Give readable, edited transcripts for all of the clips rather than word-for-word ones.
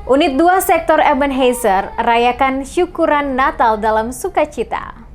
Unit 2 Sektor Ebenezer rayakan syukuran Natal dalam sukacita.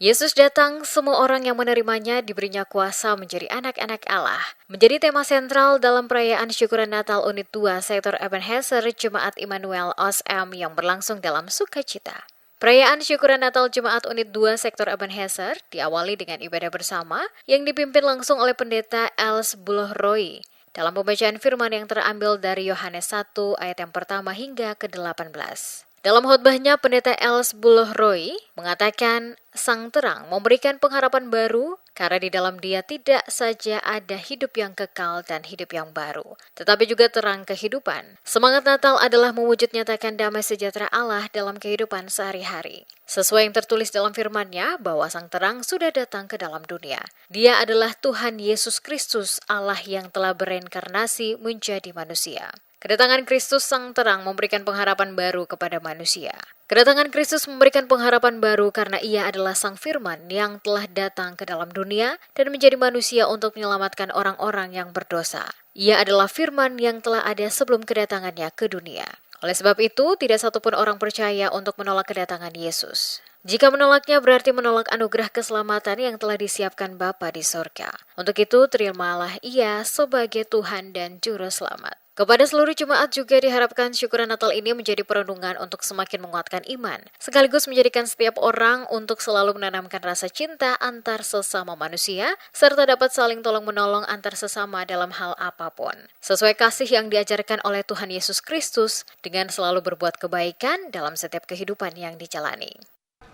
Yesus datang, semua orang yang menerimanya diberinya kuasa menjadi anak-anak Allah. Menjadi tema sentral dalam perayaan syukuran Natal Unit 2 Sektor Ebenezer Jemaat Immanuel OSM yang berlangsung dalam sukacita. Perayaan syukuran Natal Jemaat Unit 2 Sektor Ebenezer diawali dengan ibadah bersama yang dipimpin langsung oleh Pendeta Els Buloh Roy. Dalam pembacaan firman yang terambil dari Yohanes 1 ayat yang pertama hingga ke-18. Dalam khotbahnya, Pendeta Els Buloh Roy mengatakan Sang Terang memberikan pengharapan baru karena di dalam Dia tidak saja ada hidup yang kekal dan hidup yang baru, tetapi juga terang kehidupan. Semangat Natal adalah mewujud nyatakan damai sejahtera Allah dalam kehidupan sehari-hari. Sesuai yang tertulis dalam firman-Nya bahwa Sang Terang sudah datang ke dalam dunia. Dia adalah Tuhan Yesus Kristus, Allah yang telah bereinkarnasi menjadi manusia. Kedatangan Kristus Sang Terang memberikan pengharapan baru kepada manusia. Kedatangan Kristus memberikan pengharapan baru karena Ia adalah Sang Firman yang telah datang ke dalam dunia dan menjadi manusia untuk menyelamatkan orang-orang yang berdosa. Ia adalah Firman yang telah ada sebelum kedatangannya ke dunia. Oleh sebab itu, tidak satupun orang percaya untuk menolak kedatangan Yesus. Jika menolaknya berarti menolak anugerah keselamatan yang telah disiapkan Bapa di surga. Untuk itu, terimalah Ia sebagai Tuhan dan Juru Selamat. Kepada seluruh jemaat juga diharapkan syukuran Natal ini menjadi perenungan untuk semakin menguatkan iman, sekaligus menjadikan setiap orang untuk selalu menanamkan rasa cinta antar sesama manusia, serta dapat saling tolong-menolong antar sesama dalam hal apapun. Sesuai kasih yang diajarkan oleh Tuhan Yesus Kristus dengan selalu berbuat kebaikan dalam setiap kehidupan yang dijalani.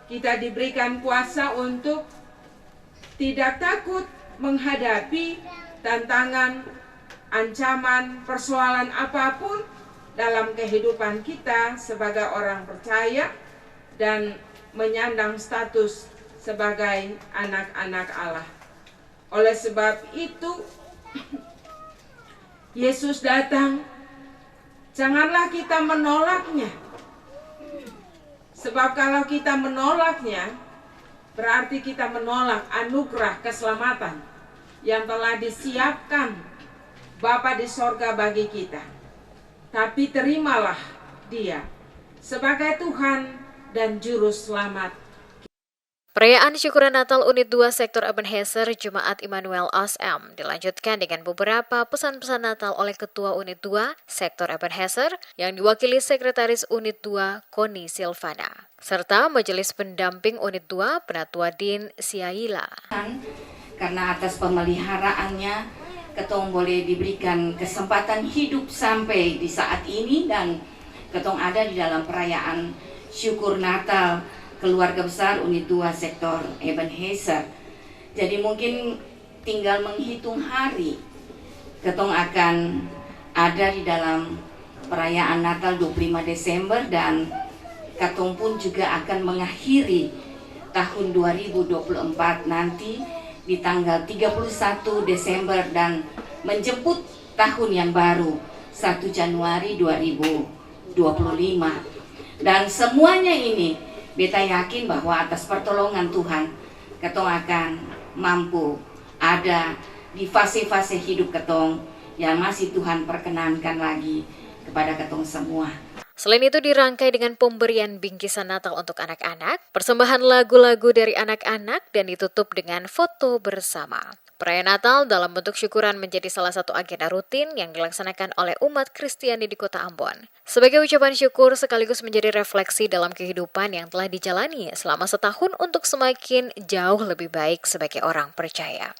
Kita diberikan kuasa untuk tidak takut menghadapi tantangan, ancaman, persoalan apapun dalam kehidupan kita sebagai orang percaya dan menyandang status sebagai anak-anak Allah. Oleh sebab itu, Yesus datang, janganlah kita menolaknya. Sebab kalau kita menolaknya, berarti kita menolak anugerah keselamatan yang telah disiapkan Bapa di sorga bagi kita. Tapi terimalah Dia sebagai Tuhan dan Juru Selamat. Perayaan syukuran Natal Unit 2 Sektor Ebenezer Jemaat Immanuel OSM dilanjutkan dengan beberapa pesan-pesan Natal oleh Ketua Unit 2 Sektor Ebenezer yang diwakili Sekretaris Unit 2 Koni Silvana, serta Majelis Pendamping Unit 2 Penatua Din Siaila. Karena atas pemeliharaannya, Ketong boleh diberikan kesempatan hidup sampai di saat ini dan Ketong ada di dalam perayaan syukur Natal Keluarga Besar Unit 2 Sektor Ebenezer. Jadi mungkin tinggal menghitung hari Ketong akan ada di dalam perayaan Natal 25 Desember dan Ketong pun juga akan mengakhiri tahun 2024 nanti di tanggal 31 Desember dan menjemput tahun yang baru 1 Januari 2025. Dan semuanya ini beta yakin bahwa atas pertolongan Tuhan Ketong akan mampu ada di fase-fase hidup Ketong yang masih Tuhan perkenankan lagi kepada Ketong semua. Selain itu dirangkai dengan pemberian bingkisan Natal untuk anak-anak, persembahan lagu-lagu dari anak-anak, dan ditutup dengan foto bersama. Perayaan Natal dalam bentuk syukuran menjadi salah satu agenda rutin yang dilaksanakan oleh umat Kristiani di Kota Ambon. Sebagai ucapan syukur sekaligus menjadi refleksi dalam kehidupan yang telah dijalani selama setahun untuk semakin jauh lebih baik sebagai orang percaya.